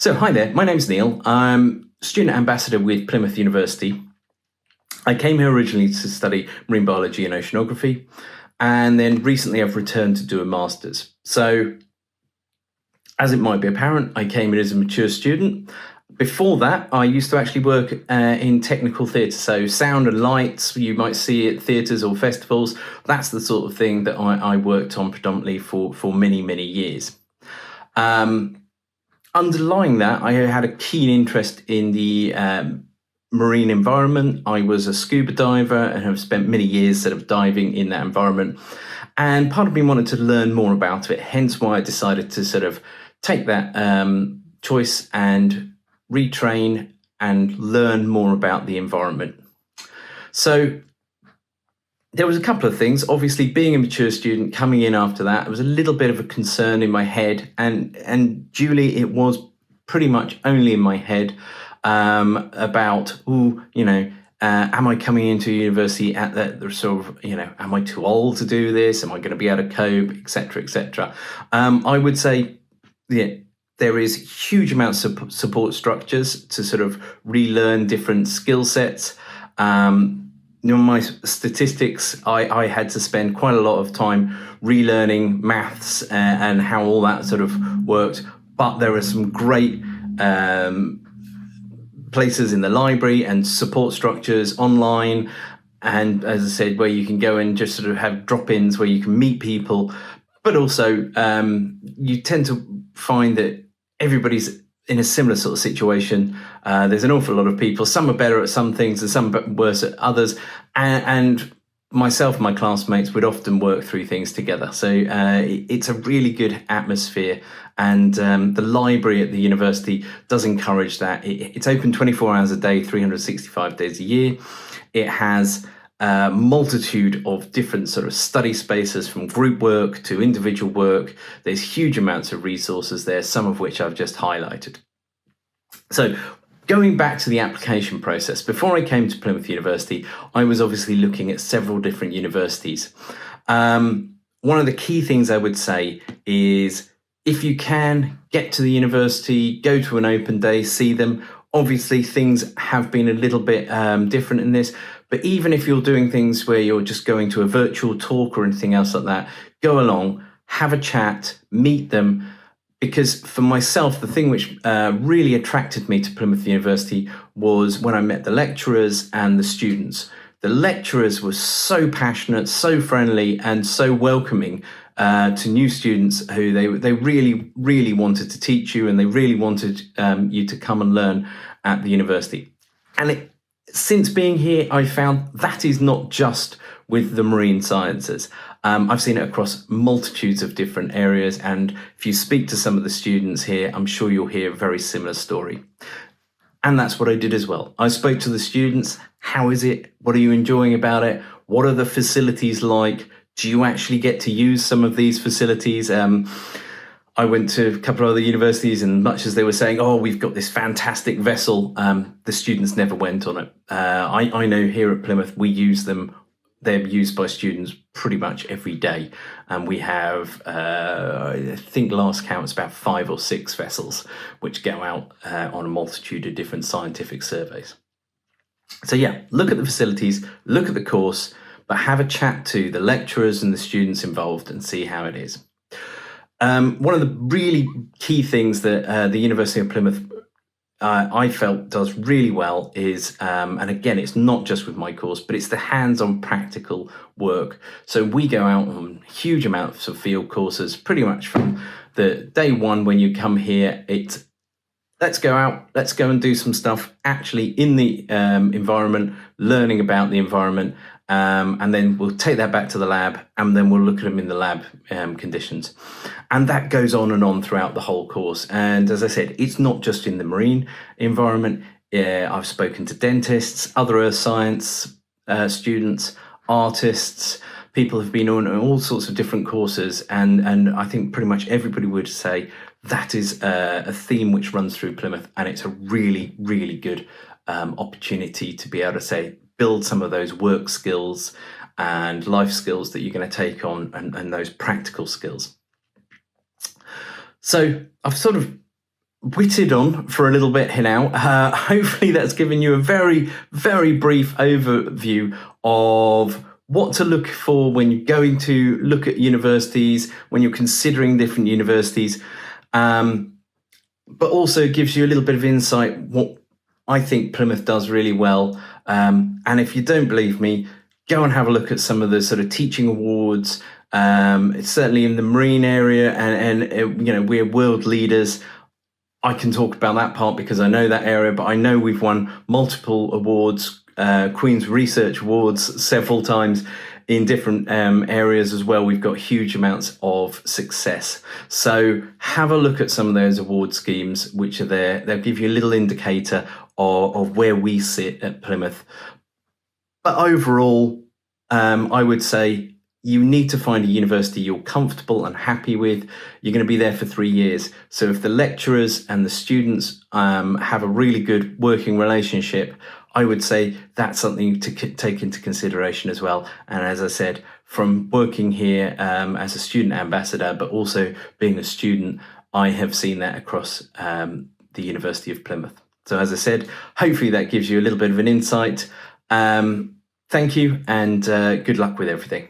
So, hi there, my name's Neil. I'm student ambassador with Plymouth University. I came here originally to study marine biology and oceanography, and then recently I've returned to do a master's. So, as it might be apparent, I came in as a mature student. Before that, I used to actually work in technical theatre, so sound and lights, you might see at theatres or festivals. That's the sort of thing that I worked on predominantly for many, many years. Underlying that, I had a keen interest in the marine environment. I was a scuba diver and have spent many years sort of diving in that environment. And part of me wanted to learn more about it, hence why I decided to sort of take that choice and retrain and learn more about the environment. So there was a couple of things. Obviously, being a mature student coming in after that, it was a little bit of a concern in my head, and duly it was pretty much only in my head about, am I coming into university at the sort of, am I too old to do this? Am I going to be able to cope, etc., etc. I would say, yeah, there is huge amounts of support structures to sort of relearn different skill sets. My statistics, I had to spend quite a lot of time relearning maths and how all that sort of worked. But there are some great places in the library and support structures online. And as I said, where you can go and just sort of have drop-ins where you can meet people. But also, you tend to find that everybody's in a similar sort of situation. There's an awful lot of people. Some are better at some things and some are worse at others. And myself and my classmates would often work through things together. So it's a really good atmosphere. And the library at the university does encourage that. It's open 24 hours a day, 365 days a year. It has a multitude of different sort of study spaces, from group work to individual work. There's huge amounts of resources there, some of which I've just highlighted. So going back to the application process, before I came to Plymouth University, I was obviously looking at several different universities. One of the key things I would say is, if you can, get to the university, go to an open day, see them. Obviously, things have been a little bit different in this, but even if you're doing things where you're just going to a virtual talk or anything else like that, go along, have a chat, meet them. Because for myself, the thing which really attracted me to Plymouth University was when I met the lecturers and the students. The lecturers were so passionate, so friendly, and so welcoming to new students who they really, really wanted to teach you, and they really wanted you to come and learn at the university. And since being here, I found that is not just with the marine sciences. I've seen it across multitudes of different areas, and if you speak to some of the students here, I'm sure you'll hear a very similar story. And that's what I did as well. I spoke to the students. How is it? What are you enjoying about it? What are the facilities like? Do you actually get to use some of these facilities? I went to a couple of other universities, and much as they were saying, oh, we've got this fantastic vessel, the students never went on it. I know here at Plymouth, we use them. They're used by students pretty much every day. And we have, I think last count, it's about 5 or 6 vessels which go out on a multitude of different scientific surveys. So yeah, look at the facilities, look at the course, but have a chat to the lecturers and the students involved and see how it is. One of the really key things that the University of Plymouth I felt does really well is, and again, it's not just with my course, but it's the hands-on practical work. So we go out on huge amounts of field courses, pretty much from the day one when you come here. It's let's go out, let's go and do some stuff actually in the environment, learning about the environment, and then we'll take that back to the lab, and then we'll look at them in the lab conditions. And that goes on and on throughout the whole course. And as I said, it's not just in the marine environment. I've spoken to dentists, other earth science students, artists. People have been on all sorts of different courses. And I think pretty much everybody would say that is a theme which runs through Plymouth. And it's a really, really good opportunity to be able to say, build some of those work skills and life skills that you're going to take on, and those practical skills. So I've sort of whitted on for a little bit here now. Hopefully, that's given you a very, very brief overview of what to look for when you're going to look at universities, when you're considering different universities, but also gives you a little bit of insight what I think Plymouth does really well. And if you don't believe me, go and have a look at some of the sort of teaching awards. It's certainly in the marine area, and we're world leaders. I can talk about that part because I know that area, but I know we've won multiple awards, Queen's Research Awards several times in different areas as well. We've got huge amounts of success. So have a look at some of those award schemes which are there. They'll give you a little indicator of where we sit at Plymouth. But overall, I would say you need to find a university you're comfortable and happy with. You're going to be there for 3 years. So if the lecturers and the students have a really good working relationship, I would say that's something to take into consideration as well. And as I said, from working here as a student ambassador, but also being a student, I have seen that across the University of Plymouth. So as I said, hopefully that gives you a little bit of an insight. Thank you, and good luck with everything.